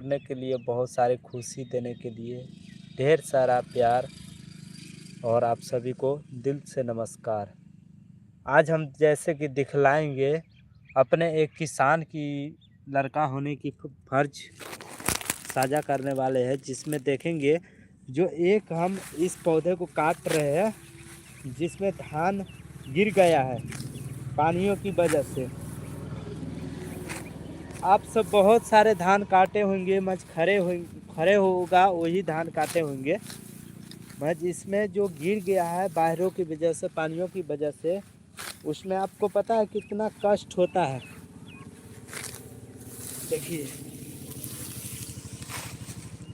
करने के लिए, बहुत सारी खुशी देने के लिए ढेर सारा प्यार और आप सभी को दिल से नमस्कार। आज हम जैसे कि दिखलाएंगे अपने एक किसान की लड़का होने की फर्ज साझा करने वाले हैं, जिसमें देखेंगे जो एक हम इस पौधे को काट रहे हैं जिसमें धान गिर गया है पानियों की वजह से। आप सब बहुत सारे धान काटे होंगे, मज खड़े होगा वही धान काटे होंगे। मज इसमें जो गिर गया है बाहरों की वजह से, पानियों की वजह से, उसमें आपको पता है कितना कष्ट होता है। देखिए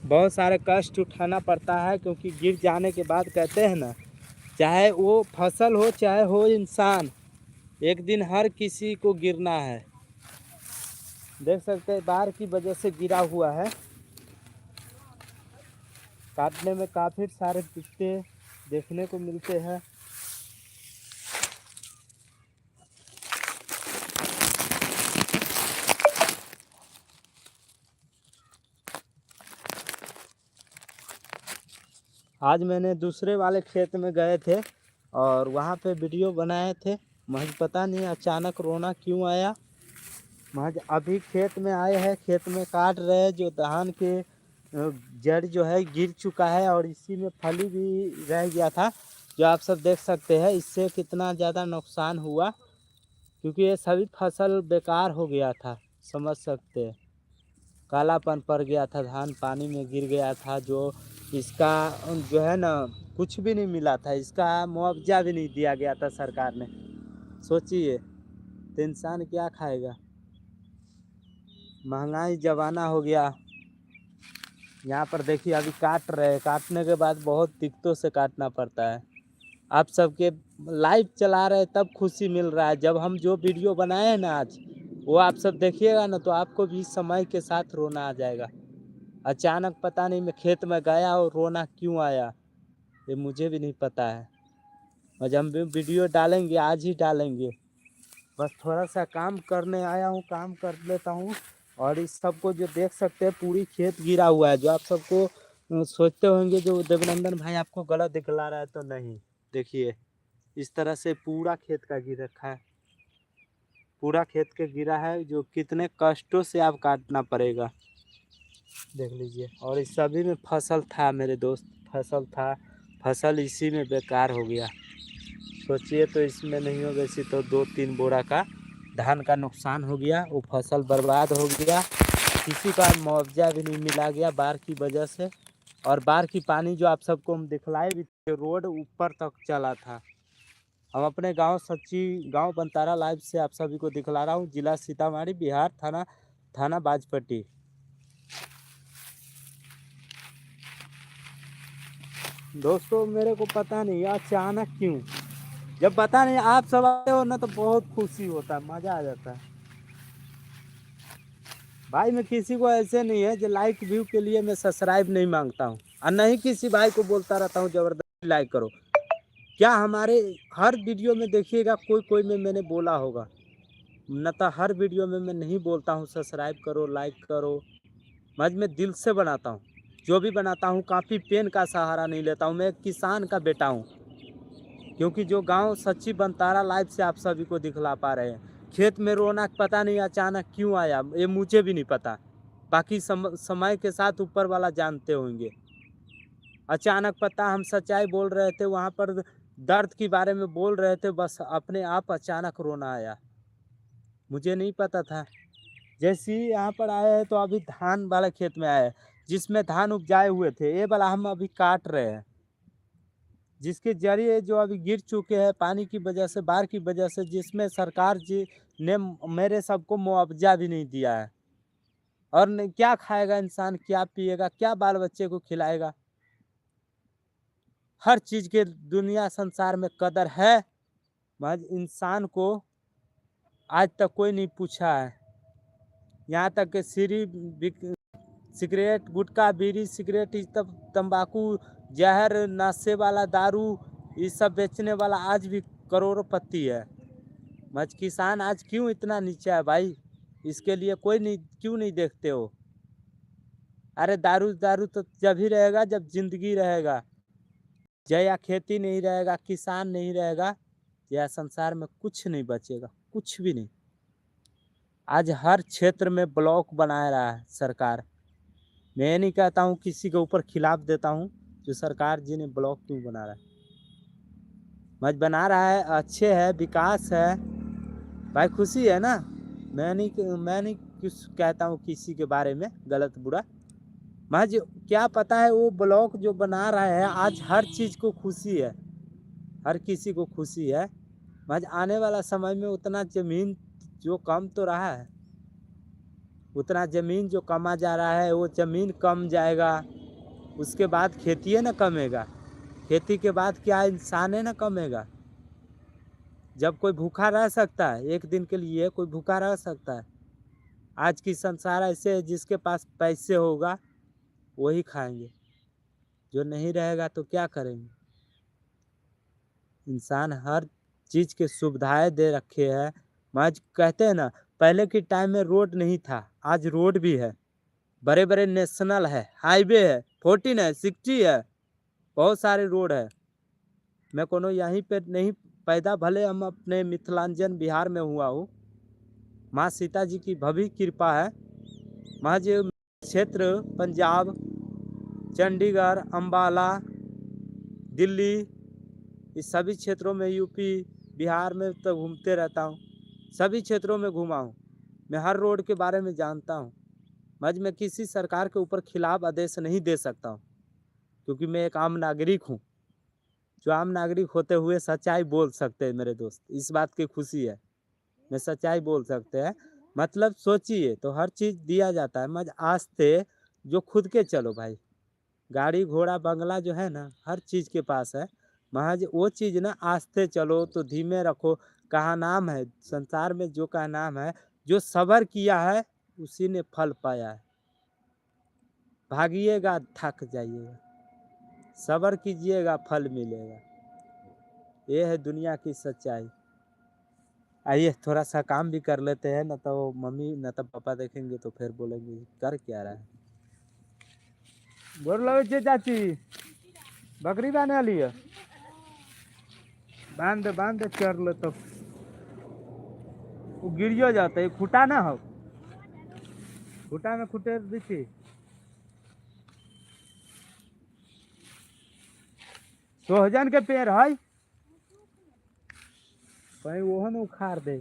बहुत सारे कष्ट उठाना पड़ता है, क्योंकि गिर जाने के बाद कहते हैं ना, चाहे वो फसल हो चाहे हो इंसान, एक दिन हर किसी को गिरना है। देख सकते हैं बाढ़ की वजह से गिरा हुआ है। काटने में काफ़ी सारे पिक्ते देखने को मिलते हैं। आज मैंने दूसरे वाले खेत में गए थे और वहाँ पे वीडियो बनाए थे। मुझे पता नहीं अचानक रोना क्यों आया। महज अभी खेत में आए हैं, खेत में काट रहे हैं जो धान के जड़ जो है गिर चुका है और इसी में फली भी रह गया था, जो आप सब देख सकते हैं। इससे कितना ज़्यादा नुकसान हुआ, क्योंकि ये सभी फसल बेकार हो गया था, समझ सकते हैं। कालापन पड़ गया था, धान पानी में गिर गया था, जो इसका जो है ना कुछ भी नहीं मिला था, इसका मुआवजा भी नहीं दिया गया था सरकार ने। सोचिए तो इंसान क्या खाएगा। महंगाई ज़माना हो गया। यहाँ पर देखिए अभी काट रहे हैं, काटने के बाद बहुत दिक्कतों से काटना पड़ता है। आप सबके लाइव चला रहे तब खुशी मिल रहा है। जब हम जो वीडियो बनाए हैं ना आज, वो आप सब देखिएगा ना तो आपको भी समय के साथ रोना आ जाएगा। अचानक पता नहीं मैं खेत में गया और रोना क्यों आया, ये मुझे भी नहीं पता है। और जब हम वीडियो डालेंगे आज ही डालेंगे। बस थोड़ा सा काम करने आया हूँ, काम कर लेता हूँ। और इस सबको जो देख सकते हैं पूरी खेत गिरा हुआ है, जो आप सबको सोचते होंगे जो देवनंदन भाई आपको गलत दिखला रहा है, तो नहीं। देखिए इस तरह से पूरा खेत का गिर रखा है, पूरा खेत के गिरा है, जो कितने कष्टों से आप काटना पड़ेगा देख लीजिए। और इस सभी में फसल था मेरे दोस्त, फसल था, फसल इसी में बेकार हो गया। सोचिए तो इसमें नहीं हो वैसे तो 2-3 बोरा का धान का नुकसान हो गया, वो फसल बर्बाद हो गया। किसी का मुआवजा भी नहीं मिला गया बाढ़ की वजह से। और बाढ़ की पानी जो आप सबको हम दिखलाए भी थे, रोड ऊपर तक चला था। हम अपने गांव सच्ची गांव बनतारा लाइव से आप सभी को दिखला रहा हूँ, जिला सीतामढ़ी, बिहार, थाना बाजपट्टी। दोस्तों मेरे को पता नहीं अचानक क्यों, जब पता नहीं आप सब आते हो ना तो बहुत खुशी होता है, मज़ा आ जाता है। भाई मैं किसी को ऐसे नहीं है जो लाइक व्यू के लिए मैं सब्सक्राइब नहीं मांगता हूँ, और नहीं किसी भाई को बोलता रहता हूँ ज़बरदस्ती लाइक करो। क्या हमारे हर वीडियो में देखिएगा कोई कोई में मैंने बोला होगा, न तो हर वीडियो में मैं नहीं बोलता हूँ सब्सक्राइब करो लाइक करो। मैं दिल से बनाता हूँ, जो भी बनाता हूँ काफ़ी पेन का सहारा नहीं लेता हूँ। मैं एक किसान का बेटा हूँ, क्योंकि जो गांव सच्ची बनतारा लाइव से आप सभी को दिखला पा रहे हैं। खेत में रोना पता नहीं अचानक क्यों आया, ये मुझे भी नहीं पता। बाकी समय के साथ ऊपर वाला जानते होंगे। अचानक पता हम सच्चाई बोल रहे थे, वहाँ पर दर्द के बारे में बोल रहे थे, बस अपने आप अचानक रोना आया, मुझे नहीं पता था। जैसे ही यहाँ पर आए हैं तो अभी धान वाले खेत में आए हैं, जिसमें धान उपजाए हुए थे, ये वाला हम अभी काट रहे हैं, जिसके जरिए जो अभी गिर चुके हैं पानी की वजह से, बाढ़ की वजह से, जिसमें सरकार जी ने मेरे सबको मुआवजा भी नहीं दिया है। और क्या खाएगा इंसान, क्या पिएगा, क्या बाल बच्चे को खिलाएगा। हर चीज़ के दुनिया संसार में कदर है, मगर इंसान को आज तक कोई नहीं पूछा है। यहाँ तक कि सिगरेट, गुटखा, बीड़ी, सिगरेट, तंबाकू, जहर, नशे वाला दारू, ये सब बेचने वाला आज भी करोड़पति है। मज किसान आज क्यों इतना नीचे है भाई, इसके लिए कोई नहीं, क्यों नहीं देखते हो। अरे दारू दारू तो जब ही रहेगा जब जिंदगी रहेगा। जया खेती नहीं रहेगा, किसान नहीं रहेगा, या संसार में कुछ नहीं बचेगा, कुछ भी नहीं। आज हर क्षेत्र में ब्लॉक बना रहा है सरकार। मैं ये नहीं कहता हूँ किसी के ऊपर खिलाफ देता हूँ, जो सरकार जी ने ब्लॉक क्यों बना रहा है। मज बना रहा है, अच्छे है, विकास है भाई, खुशी है ना। मैं नहीं कुछ कहता हूँ किसी के बारे में गलत बुरा। महज क्या पता है वो ब्लॉक जो बना रहा है, आज हर चीज़ को खुशी है, हर किसी को खुशी है। महज आने वाला समय में उतना ज़मीन जो कम तो रहा है, उतना ज़मीन जो कमा जा रहा है वो ज़मीन कम जाएगा। उसके बाद खेती है ना कमेगा, खेती के बाद क्या इंसान है ना कमेगा। जब कोई भूखा रह सकता है एक दिन के लिए, कोई भूखा रह सकता है। आज की संसार ऐसे है, जिसके पास पैसे होगा वही खाएंगे, जो नहीं रहेगा तो क्या करेंगे। इंसान हर चीज़ के सुविधाएं दे रखे हैं। आज कहते हैं ना, पहले के टाइम में रोड नहीं था, आज रोड भी है, बड़े बड़े नेशनल है, हाईवे है, 14 है, 60 है, बहुत सारे रोड है। मैं कोनो यहीं पे नहीं पैदा, भले हम अपने मिथिलांचल बिहार में हुआ हूँ। माँ सीता जी की भव्य कृपा है। महज क्षेत्र पंजाब, चंडीगढ़, अंबाला, दिल्ली, इस सभी क्षेत्रों में, यूपी बिहार में तो घूमते रहता हूँ, सभी क्षेत्रों में घूमा हूँ। मैं हर रोड के बारे में जानता हूँ। महज मैं किसी सरकार के ऊपर खिलाफ आदेश नहीं दे सकता हूँ, क्योंकि मैं एक आम नागरिक हूँ। जो आम नागरिक होते हुए सच्चाई बोल सकते हैं मेरे दोस्त, इस बात की खुशी है। मैं सच्चाई बोल सकते हैं, मतलब सोचिए तो हर चीज़ दिया जाता है। मज आस्ते जो खुद के चलो भाई, गाड़ी घोड़ा बंगला जो है ना हर चीज़ के पास है। महज वो चीज़ ना आस्ते चलो तो धीमे रखो। कहा नाम है संसार में, जो का नाम है, जो सब्र किया है उसी ने फल पाया है। भागिएगा थक जाइएगा, सब्र कीजिएगा फल मिलेगा। ये है दुनिया की सच्चाई। आइए थोड़ा सा काम भी कर लेते हैं, न तो मम्मी न तो पापा देखेंगे तो फिर बोलेंगे कर क्या रहा है। बोल लो चाची, बकरी बांधने वाली है, बांध बांध कर लो तो वो गिरियो जाता है। खूटा ना हो, खूटा में खूटे दीची सोहजन के पेड़ है, कहीं वो न उखाड़ दे।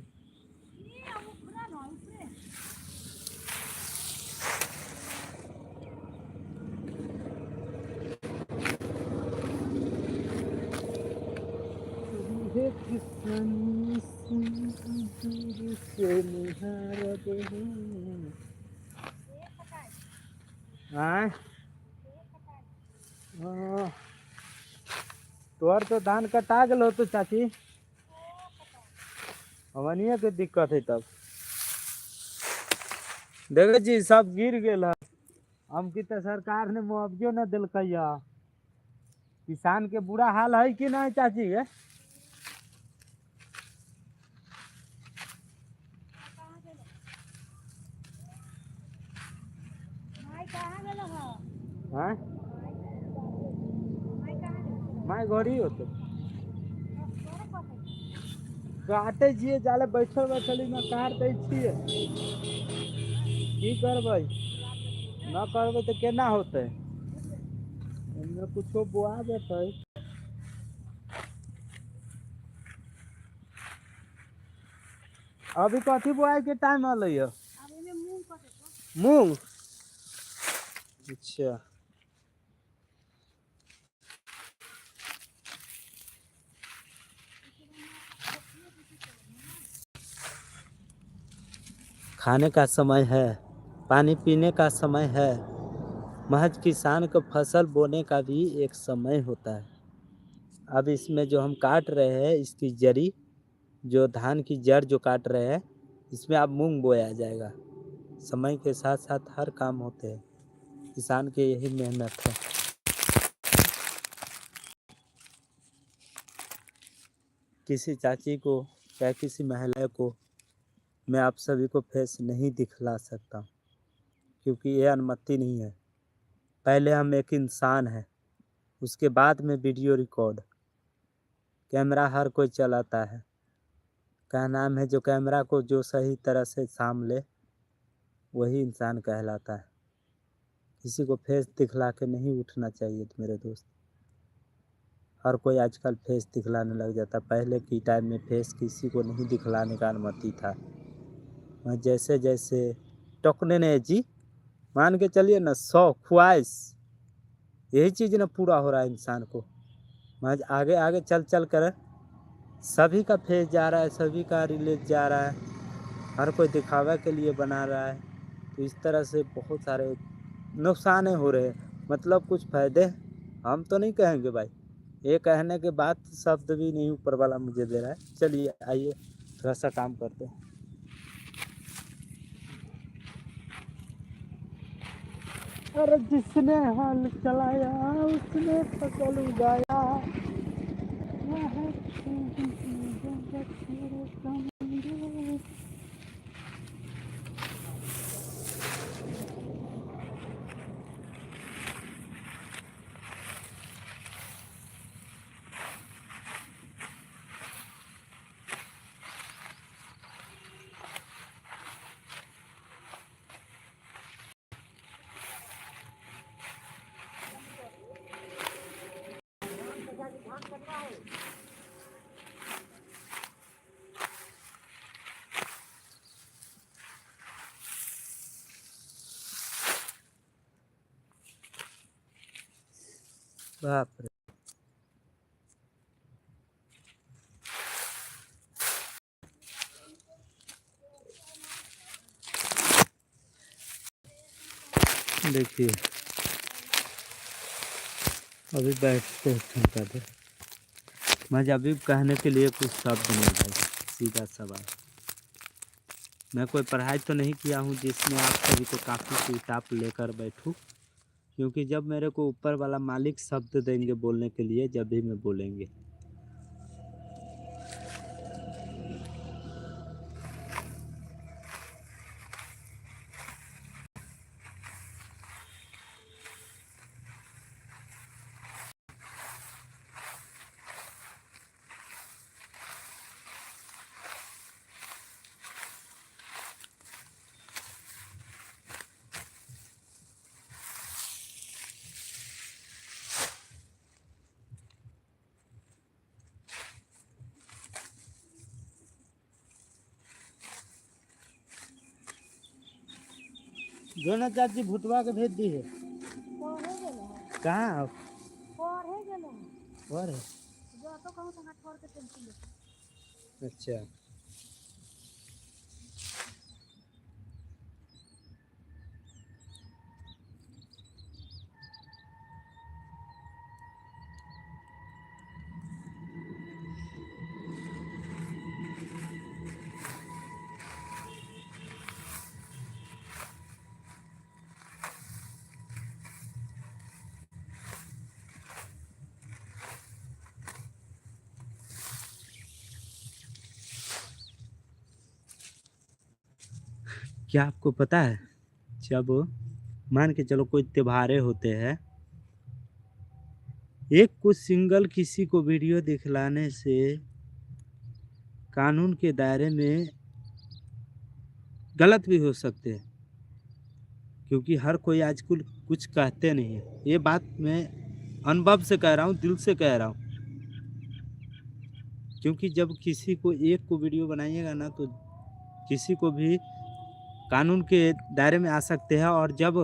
तोहर तो धान कटा गलो तो चाची, हमनिए के दिक्कत है तब। देखो जी सब गिर गया, हम की तो सरकार ने मुआवजो न दिलक। किसान के बुरा हाल है कि नहीं चाची के? माय घड़ी होते काटे छिए, जाले बैठल बैठल में काट दै छिए। की करबै, न करबै तो केना होते। इनमें कुछो बुआ देते। अभी कथी बुआई के टाइम अल है? मूंग। अच्छा, खाने का समय है, पानी पीने का समय है। महज किसान को फसल बोने का भी एक समय होता है। अब इसमें जो हम काट रहे हैं, इसकी जड़ी, जो धान की जड़ जो काट रहे हैं, इसमें अब मूंग बोया जाएगा। समय के साथ साथ हर काम होते हैं, किसान की यही मेहनत है। किसी चाची को या किसी महिला को मैं आप सभी को फेस नहीं दिखला सकता, क्योंकि ये अनुमति नहीं है। पहले हम एक इंसान हैं, उसके बाद में वीडियो रिकॉर्ड। कैमरा हर कोई चलाता है, क्या नाम है, जो कैमरा को जो सही तरह से सामले वही इंसान कहलाता है। किसी को फेस दिखला के नहीं उठना चाहिए तो मेरे दोस्त। हर कोई आजकल फेस दिखलाने लग जाता, पहले की टाइम में फेस किसी को नहीं दिखलाने का अनुमति था। मैं जैसे जैसे टोकने ने जी मान के चलिए ना, 100 ख्वाहिश यही चीज़ ना पूरा हो रहा है इंसान को। मैं आगे आगे चल चल कर सभी का फेस जा रहा है, सभी का रिलीज जा रहा है, हर कोई दिखावा के लिए बना रहा है। तो इस तरह से बहुत सारे नुकसान हो रहे हैं, मतलब कुछ फ़ायदे हम तो नहीं कहेंगे भाई, ये कहने के बाद शब्द भी नहीं ऊपर वाला मुझे दे रहा है। चलिए आइए थोड़ा सा काम करते हैं। अरे जिसने हाल चलाया उसने फसल उगाया। बाप रे, देखिए अभी बैठते हैं दे। मैं अभी कहने के लिए कुछ शब्द नहीं भाई, सीधा सवाल। मैं कोई पढ़ाई तो नहीं किया हूँ जिसमें आप सभी को काफ़ी किताब लेकर बैठूँ, क्योंकि जब मेरे को ऊपर वाला मालिक शब्द देंगे बोलने के लिए, जब भी मैं बोलेंगे। जो ना चाची भुटवा के भेज दी है। कहाँ और है? अच्छा क्या आपको पता है, जब मान के चलो कोई त्योहारे होते हैं, एक कुछ सिंगल किसी को वीडियो दिखलाने से कानून के दायरे में गलत भी हो सकते हैं, क्योंकि हर कोई आजकल कुछ कहते नहीं है। ये बात मैं अनुभव से कह रहा हूँ, दिल से कह रहा हूँ, क्योंकि जब किसी को एक को वीडियो बनाइएगा ना तो किसी को भी कानून के दायरे में आ सकते हैं। और जब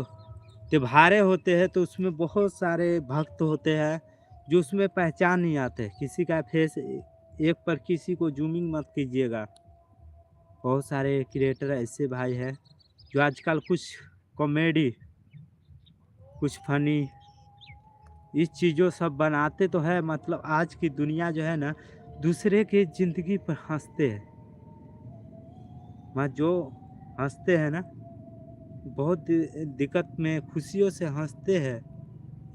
त्योहारे होते हैं तो उसमें बहुत सारे भक्त होते हैं जो उसमें पहचान नहीं आते, किसी का फेस एक पर किसी को जूमिंग मत कीजिएगा। बहुत सारे क्रिएटर ऐसे भाई हैं जो आजकल कुछ कॉमेडी, कुछ फनी, इस चीज़ों सब बनाते तो है। मतलब आज की दुनिया जो है ना, दूसरे की ज़िंदगी पर हंसते हैं। जो हंसते हैं ना, बहुत दिक्कत में खुशियों से हंसते हैं।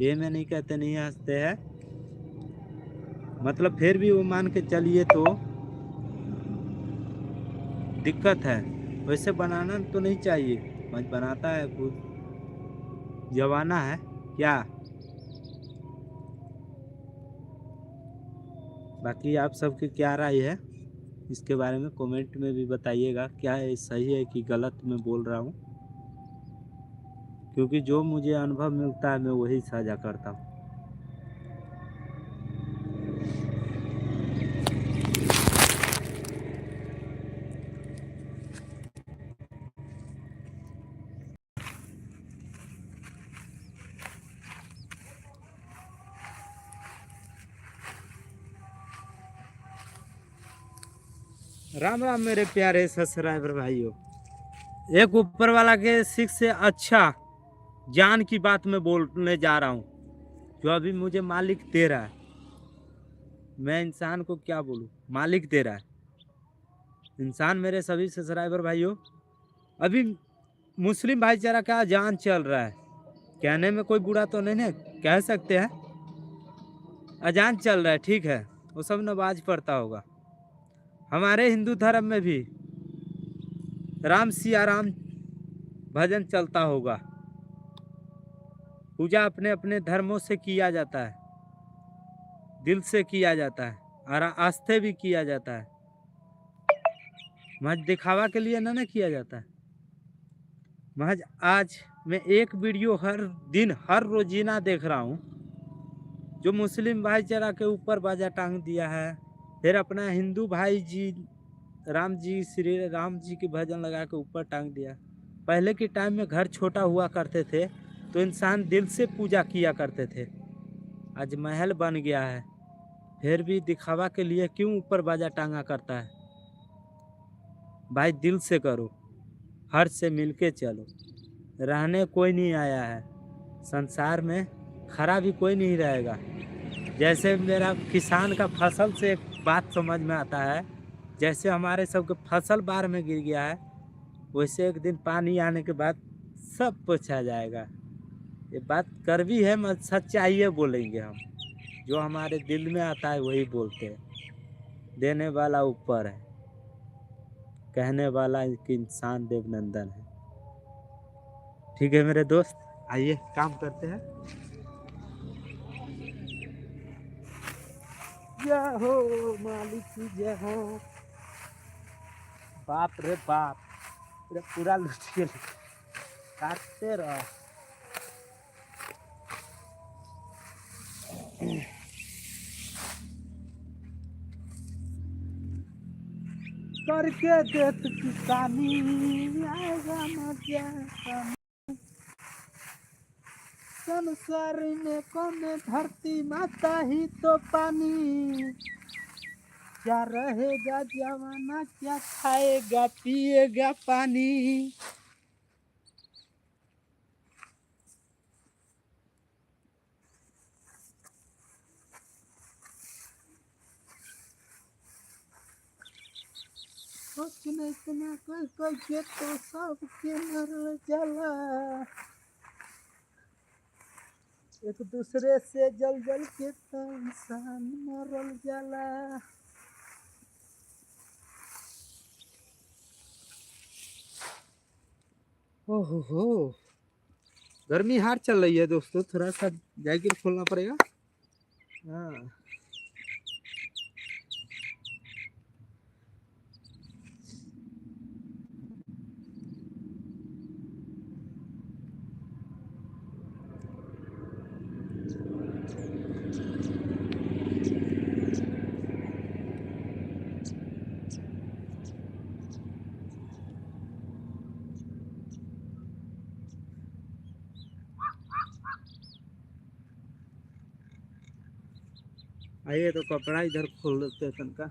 ये मैं नहीं कहते नहीं हंसते हैं, मतलब फिर भी वो मान के चलिए तो दिक्कत है। वैसे बनाना तो नहीं चाहिए, बनाता है खुद, जमाना है क्या? बाकी आप सबकी क्या राय है इसके बारे में कमेंट में भी बताइएगा, क्या है सही है कि गलत मैं बोल रहा हूँ, क्योंकि जो मुझे अनुभव मिलता है मैं वही साझा करता हूँ। राम राम मेरे प्यारे सब्सक्राइबर भाइयों, एक ऊपर वाला के सिख से अच्छा ज्ञान की बात मैं बोलने जा रहा हूँ, जो अभी मुझे मालिक दे रहा है। मैं इंसान को क्या बोलूँ, मालिक दे रहा है इंसान। मेरे सभी सब्सक्राइबर भाइयों, अभी मुस्लिम भाईचारा का जान चल रहा है, कहने में कोई बुरा तो नहीं है, कह सकते हैं अजान चल रहा है, ठीक है, वो सब नमाज पढ़ता होगा। हमारे हिंदू धर्म में भी राम सिया राम भजन चलता होगा। पूजा अपने अपने धर्मों से किया जाता है, दिल से किया जाता है और आस्थे भी किया जाता है, महज दिखावा के लिए ना किया जाता है। महज आज मैं एक वीडियो हर दिन हर रोजीना देख रहा हूँ, जो मुस्लिम भाईचारा के ऊपर बाजा टांग दिया है, फिर अपना हिंदू भाई जी श्री राम जी के भजन लगा के ऊपर टांग दिया। पहले के टाइम में घर छोटा हुआ करते थे तो इंसान दिल से पूजा किया करते थे। आज महल बन गया है, फिर भी दिखावा के लिए क्यों ऊपर बाजा टांगा करता है? भाई दिल से करो, हर से मिलके चलो। रहने कोई नहीं आया है संसार में, खरा भी कोई नहीं रहेगा। जैसे मेरा किसान का फसल से एक बात समझ में आता है, जैसे हमारे सबके फसल बाढ़ में गिर गया है, वैसे एक दिन पानी आने के बाद सब पोछा जाएगा। ये बात कड़वी है, मत सच्चाई बोलेंगे हम, जो हमारे दिल में आता है वही बोलते हैं। देने वाला ऊपर है, कहने वाला एक इंसान देवनंदन है। ठीक है मेरे दोस्त, आइए काम करते हैं। जय हो मालिक की जय हो। बाप रे बाप, पूरा लूट के काटते रहो। करके देत किसानी आएगा मजा। संसार में कौन धरती माता ही तो पानी, क्या रहेगा जमाना, क्या खाएगा पिएगा पानी। सोचने इतना कोई के तो सबके मर जाला, एक दूसरे से जल जल के तो इंसान मरल जाला। ओहो, गर्मी हार चल रही है दोस्तों, थोड़ा सा जैकेट खोलना पड़ेगा। हाँ आइए, तो कपड़ा इधर खोल देते हैं तनका।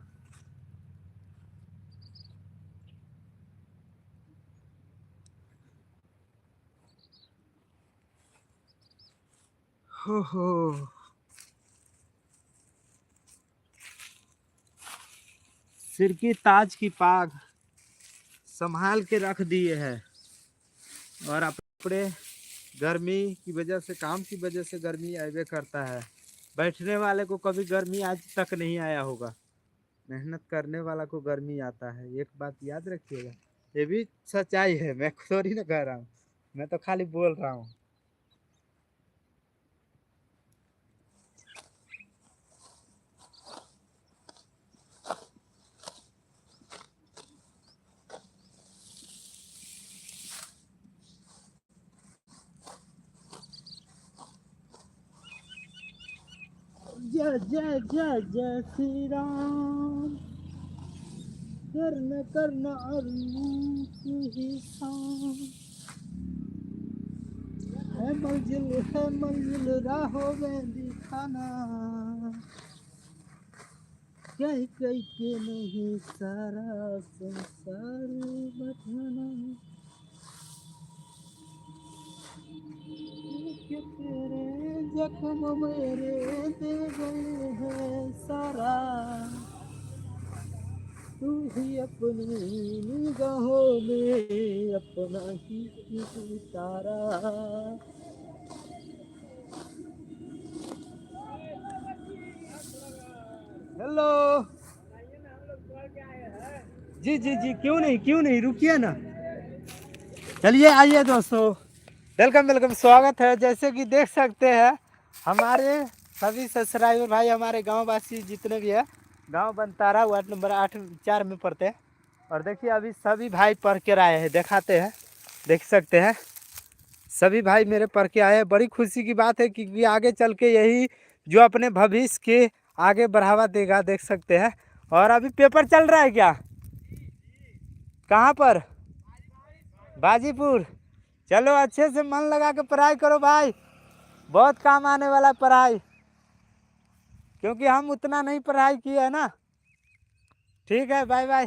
हो सिर की ताज की पाग संभाल के रख दिए है, और अपने गर्मी की वजह से, काम की वजह से गर्मी आवे करता है। बैठने वाले को कभी गर्मी आज तक नहीं आया होगा, मेहनत करने वाला को गर्मी आता है। एक बात याद रखिएगा, ये भी सच्चाई है, मैं थोड़ी ना कह रहा हूँ, मैं तो खाली बोल रहा हूँ। जय जय जय जय श्री राम, कर्ण कर्ण अरूप ही शाम, है मंजिल राहों में दिखाना, कह कह के नहीं सारा संसार बताना, कि तेरे जख्म मेरे दे गए हैं सारा, तू ही अपनी निगाहों में अपना ही तारा। हेलो जी जी जी, क्यों नहीं रुकिए ना। चलिए आइए दोस्तों, वेलकम वेलकम, स्वागत है। जैसे कि देख सकते हैं हमारे सभी सब्सक्राइबर भाई, हमारे गांव वासी जितने भी है, गांव बनतारा वार्ड नंबर 8-4 में पढ़ते हैं। और देखिए अभी सभी भाई पढ़ के आए हैं, दिखाते हैं, देख सकते हैं सभी भाई मेरे पढ़ के आए हैं। बड़ी खुशी की बात है क्योंकि आगे चल के यही जो अपने भविष्य के आगे बढ़ावा देगा, देख सकते हैं। और अभी पेपर चल रहा है क्या? कहाँ पर? बाजीपुर। चलो अच्छे से मन लगा के पढ़ाई करो भाई, बहुत काम आने वाला पढ़ाई, क्योंकि हम उतना नहीं पढ़ाई किए है ना। ठीक है, बाय बाय।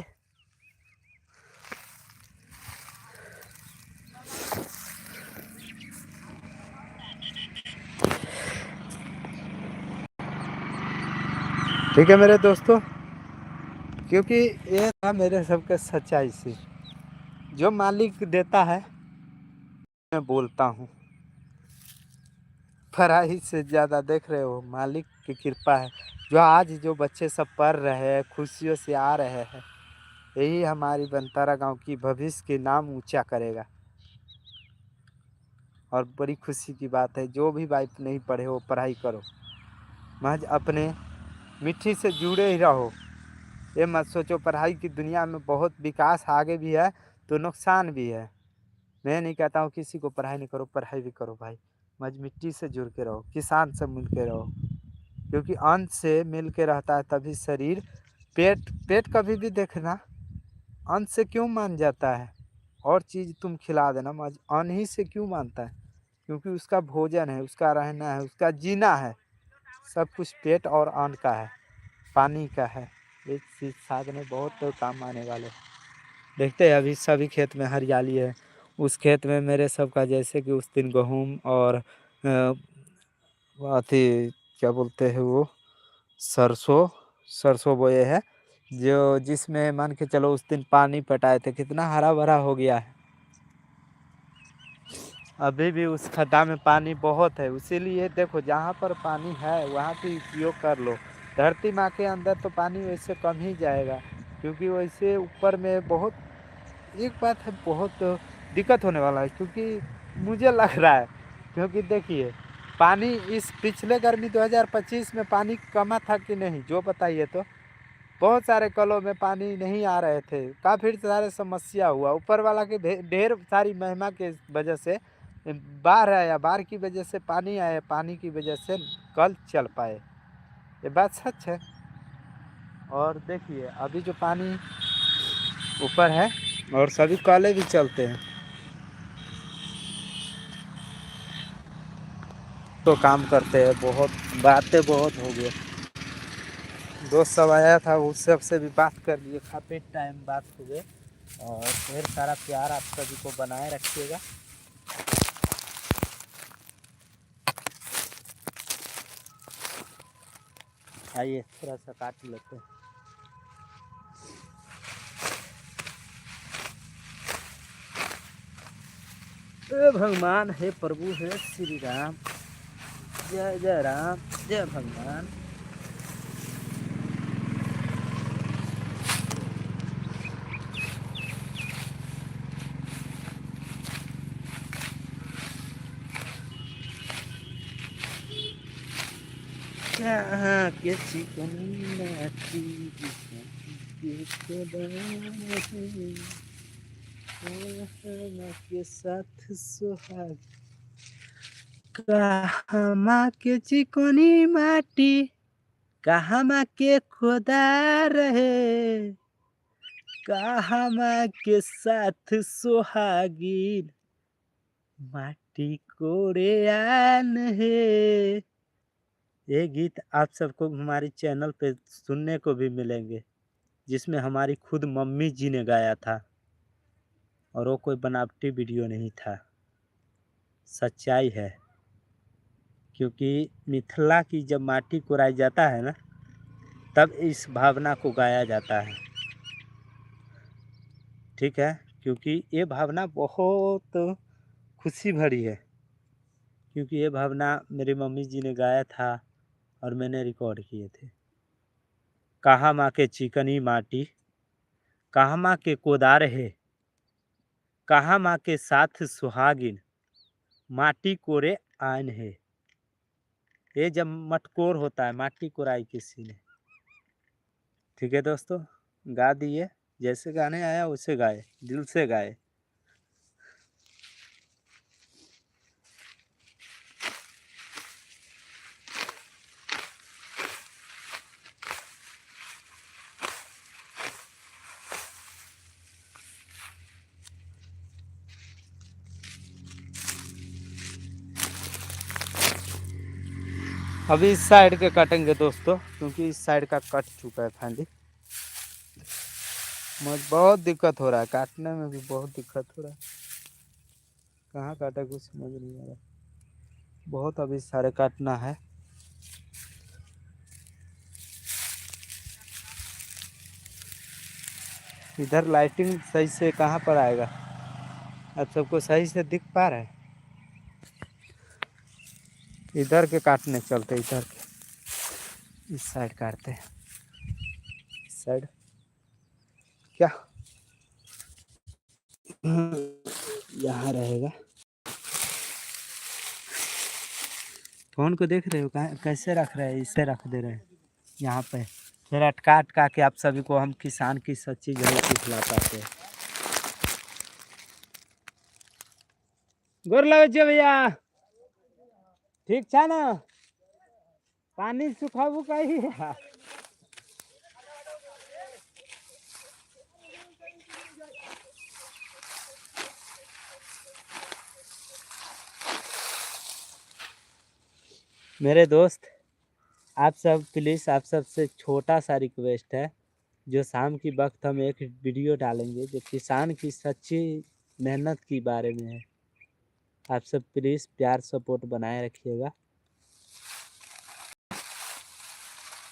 ठीक है मेरे दोस्तों, क्योंकि ये था मेरे सबके सच्चाई से, जो मालिक देता है मैं बोलता हूँ। पढ़ाई से ज़्यादा देख रहे हो मालिक की कृपा है, जो आज जो बच्चे सब पढ़ रहे हैं, खुशियों से आ रहे हैं, यही हमारी बनतारा गांव की भविष्य के नाम ऊंचा करेगा। और बड़ी खुशी की बात है, जो भी भाई नहीं पढ़े हो पढ़ाई करो, महज अपने मिट्टी से जुड़े ही रहो। ये मत सोचो पढ़ाई की दुनिया में बहुत विकास आगे भी है तो नुकसान भी है। मैं नहीं कहता हूँ किसी को पढ़ाई नहीं करो, पढ़ाई भी करो भाई, महज मिट्टी से जुड़ के रहो, किसान से मिल के रहो, क्योंकि अन्न से मिल के रहता है तभी शरीर। पेट पेट कभी भी देखना अन्न से क्यों मान जाता है, और चीज़ तुम खिला देना, महज अन्न ही से क्यों मानता है? क्योंकि उसका भोजन है, उसका रहना है, उसका जीना है, सब कुछ पेट और अन्न का है, पानी का है। ये चीज़ साधने बहुत तो काम आने वाले हैं। देखते हैं अभी सभी खेत में हरियाली है। उस खेत में मेरे सबका जैसे कि उस दिन गेहूँ और अथी क्या बोलते हैं वो, सरसों सरसों बोए है, जो जिसमें मान के चलो उस दिन पानी पटाए थे, कितना हरा भरा हो गया है। अभी भी उस खड्डा में पानी बहुत है, इसीलिए देखो जहाँ पर पानी है वहाँ पे उपयोग कर लो। धरती माँ के अंदर तो पानी वैसे कम ही जाएगा, क्योंकि वैसे ऊपर में बहुत, एक बात है, बहुत दिक्कत होने वाला है, क्योंकि मुझे लग रहा है, क्योंकि देखिए पानी इस पिछले गर्मी 2025 में पानी कमा था कि नहीं, जो बताइए तो। बहुत सारे कलों में पानी नहीं आ रहे थे, काफ़ी सारे समस्या हुआ, ऊपर वाला के ढेर सारी महिमा के वजह से बाढ़ आया, बाढ़ की वजह से पानी आया, पानी की वजह से कल चल पाए, ये बात सच है। और देखिए अभी जो पानी ऊपर है और सभी कले भी चलते हैं, तो काम करते हैं, बहुत बातें बहुत हो गए। दोस्त सब आया था, उस सब से भी बात कर लिए, काफ़ी टाइम बात हो गए। और ढेर सारा प्यार आप सभी को बनाए रखिएगा। आइए थोड़ा सा काट लेते हैं। हे भगवान, हे प्रभु, हे श्री राम, जय जय राम, जय भगवान। कहाँ के चिकनी नाची के साथ सुहाग, कहाँ के चिकनी माटी कहाँ माँ के खुदा रहे, कहाँ माँ के साथ सुहागिन, माटी कोरे आन है। ये गीत आप सबको हमारे चैनल पे सुनने को भी मिलेंगे, जिसमें हमारी खुद मम्मी जी ने गाया था, और वो कोई बनावटी वीडियो नहीं था, सच्चाई है। क्योंकि मिथिला की जब माटी कोराई जाता है ना, तब इस भावना को गाया जाता है, ठीक है। क्योंकि ये भावना बहुत खुशी भरी है, क्योंकि ये भावना मेरी मम्मी जी ने गाया था और मैंने रिकॉर्ड किए थे। कहाँ माँ के चिकनी माटी, कहाँ माँ के कोदार है, कहाँ माँ के साथ सुहागिन, माटी कोरे आन है। ये जब मटकोर होता है, माटी कोराई किसी ने, ठीक है दोस्तों, गा दिए, जैसे गाने आया वैसे गाए, दिल से गाए। अभी इस साइड के काटेंगे दोस्तों, क्योंकि इस साइड का कट चुका है फाइनली। मुझे बहुत दिक्कत हो रहा है, काटने में भी बहुत दिक्कत हो रहा है। कहाँ काटे कुछ समझ नहीं आ रहा, बहुत अभी सारे काटना है। इधर लाइटिंग सही से कहाँ पर आएगा, आप सबको सही से दिख पा रहा है? इधर के काटने चलते, इधर के इस साइड काटते हैं, इस साइड क्या यहाँ रहेगा। फोन को देख रहे हो कैसे रख रहे हैं, इसे रख दे रहे हैं यहाँ पे, फिर अटका अटका के आप सभी को हम किसान की सच्ची झलक दिखला पाते हैं। गोर लगे छे भैया, ठीक छा ना? पानी सुखाबू कही है। मेरे दोस्त, आप सब प्लीज़, आप सबसे छोटा सा रिक्वेस्ट है, जो शाम की वक्त हम एक वीडियो डालेंगे जो किसान की सच्ची मेहनत के बारे में है। आप सब प्लीज़ प्यार सपोर्ट बनाए रखिएगा।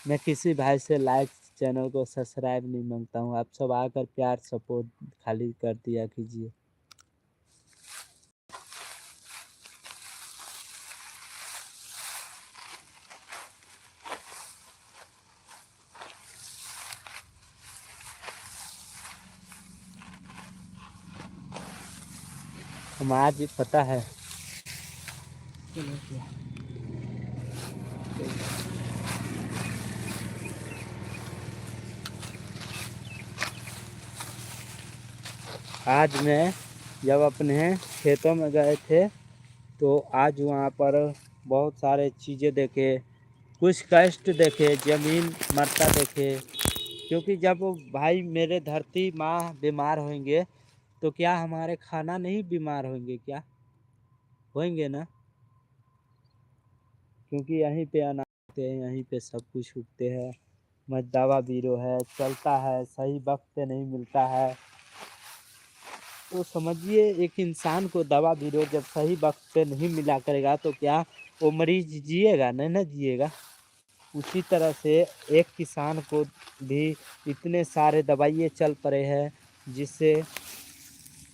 मैं किसी भाई से लाइक, चैनल को सब्सक्राइब नहीं मांगता हूँ, आप सब आकर प्यार सपोर्ट खाली कर दिया कीजिए। हम आज पता है, आज मैं जब अपने खेतों में गए थे, तो आज वहाँ पर बहुत सारे चीज़ें देखे, कुछ कष्ट देखे, ज़मीन मरता देखे। क्योंकि जब भाई मेरे धरती माँ बीमार होंगे, तो क्या हमारे खाना नहीं बीमार होंगे? क्या होंगे ना? क्योंकि यहीं पे अनाज उगते हैं, यहीं पे सब कुछ उगते हैं। मत दवा बीरो है, चलता है, सही वक्त पे नहीं मिलता है। तो समझिए, एक इंसान को दवा बीरो जब सही वक्त पे नहीं मिला करेगा, तो क्या वो मरीज जिएगा? नहीं ना जिएगा। उसी तरह से एक किसान को भी इतने सारे दवाइयाँ चल पड़े हैं, जिससे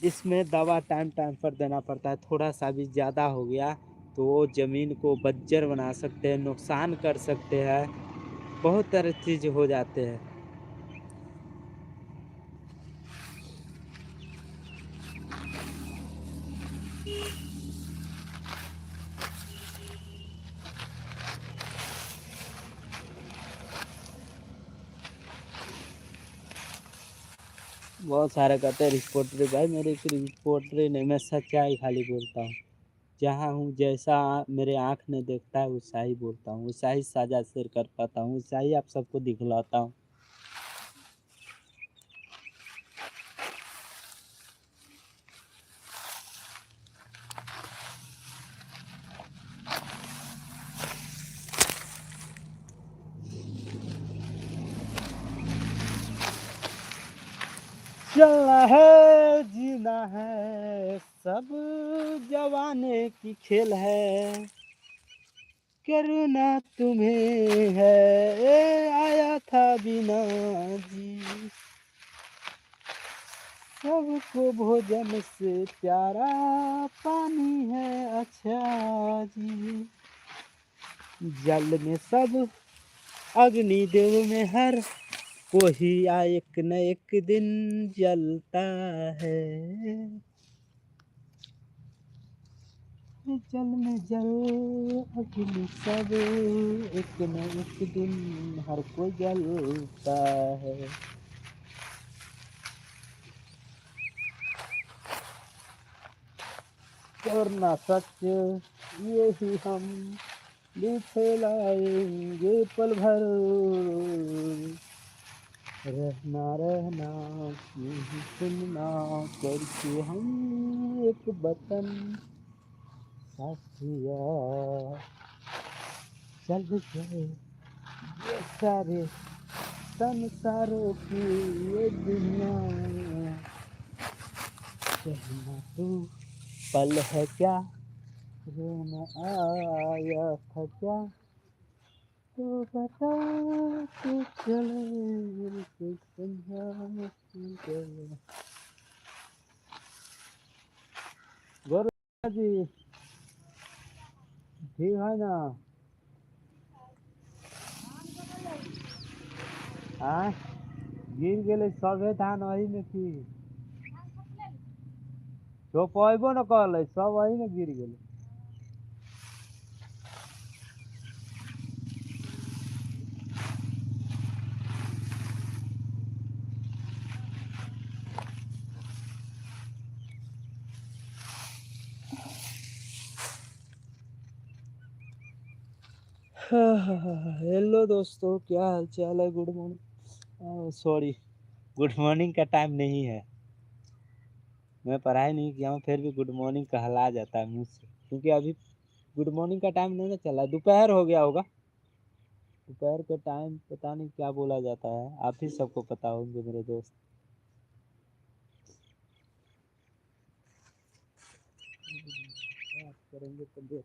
इसमें दवा टाइम टाइम पर देना पड़ता है। थोड़ा सा भी ज़्यादा हो गया तो वो ज़मीन को बंजर बना सकते हैं, नुकसान कर सकते हैं, बहुत तरह चीज़ हो जाते हैं। बहुत सारे कहते हैं रिपोर्टरी, भाई मेरी रिपोर्टरी नहीं, मैं सच्चाई खाली बोलता हूँ। जहाँ हूँ, जैसा मेरे आँख ने देखता है वैसा ही बोलता हूँ, वैसा ही साझा शेयर कर पाता हूँ, वैसा ही आप सबको दिखलाता हूँ। चलना है, जीना है, सब जवानी की खेल है, करना तुम्हें है, आया था बिना जी, सबको भोजन से प्यारा पानी है अच्छा जी, जल में सब अग्निदेव में हर कोई एक न एक दिन जलता है, जल में जल अग्नि सब एक न एक दिन हर कोई जलता है। और ना सच यही हम भी फैलाएंगे पल भर, रहना रहना यूं सुनना करके हम एक वतन साथिया, चल गए ये सारे संसारों की ये दुनिया, कहना तू पल है क्या, रोना आया था क्या, तो बता तू चले तो समझा तू चले। गौरव जी ठीक है ना? हाँ गिर गेले सबे धान वही में थी, तो पैबो न कहले सब वही में गिर गेले। हेलो दोस्तों, क्या हाल चाल है? Good morning, sorry good morning का टाइम नहीं है, मैं पढ़ाई नहीं किया हूँ फिर भी गुड मॉर्निंग कहला जाता है मुँह से, क्योंकि अभी गुड मॉर्निंग का टाइम नहीं ना चला, दोपहर हो गया होगा, दोपहर के टाइम पता नहीं क्या बोला जाता है, आप ही सबको पता होंगे मेरे दोस्त। बात करेंगे तो देख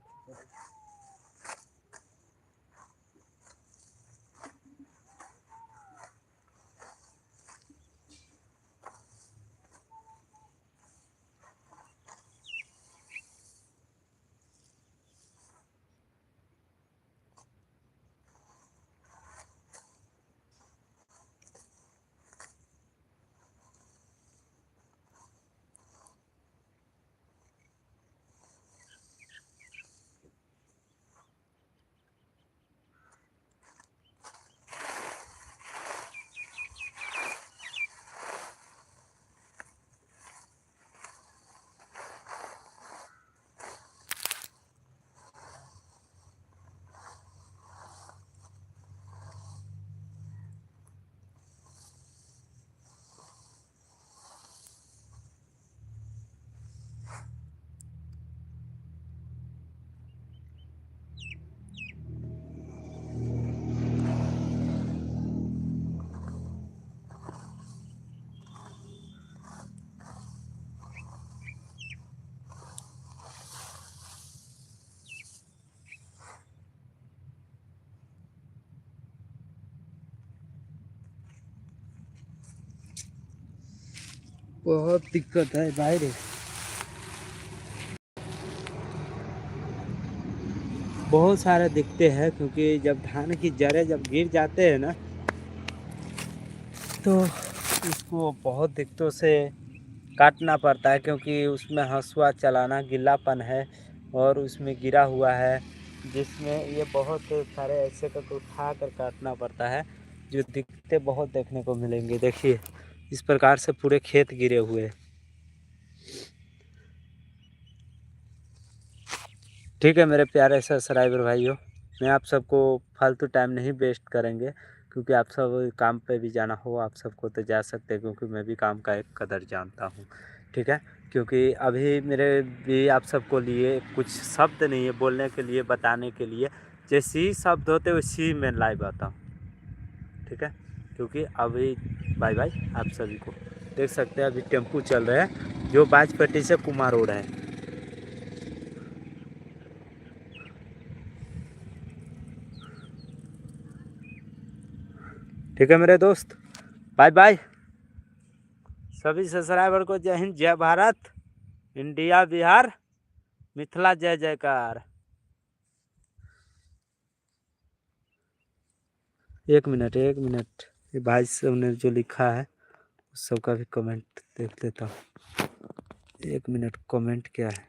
बहुत दिक्कत है भाई रे, बहुत सारे दिखते हैं, क्योंकि जब धान की जड़ें जब गिर जाते हैं ना तो उसको बहुत दिक्कतों से काटना पड़ता है, क्योंकि उसमें हंसुआ चलाना गिल्लापन है और उसमें गिरा हुआ है, जिसमें ये बहुत सारे ऐसे करके उठा कर काटना पड़ता है, जो दिक्कतें बहुत देखने को मिलेंगे। देखिए इस प्रकार से पूरे खेत गिरे हुए हैं। ठीक है मेरे प्यारे सब्सक्राइबर भाइयों, मैं आप सबको फालतू टाइम नहीं वेस्ट करेंगे, क्योंकि आप सब काम पे भी जाना हो, आप सबको तो जा सकते हैं, क्योंकि मैं भी काम का एक कदर जानता हूँ। ठीक है, क्योंकि अभी मेरे भी आप सबको लिए कुछ शब्द नहीं है बोलने के लिए, बताने के लिए। जैसे ही शब्द होते वैसे ही मैं लाइव आता हूँ। ठीक है, क्योंकि अभी बाय बाय आप सभी को। देख सकते हैं अभी टेम्पू चल रहे हैं जो बाजपट्टी से कुमार रोड है। ठीक है मेरे दोस्त, बाय बाय। सभी सब्सक्राइबर को जय हिंद, जय भारत, इंडिया, बिहार, मिथिला, जय जयकार। 1 मिनट, ये भाई साहब ने जो लिखा है उस सब का भी कमेंट देख लेता हूँ। 1 मिनट, कमेंट क्या है?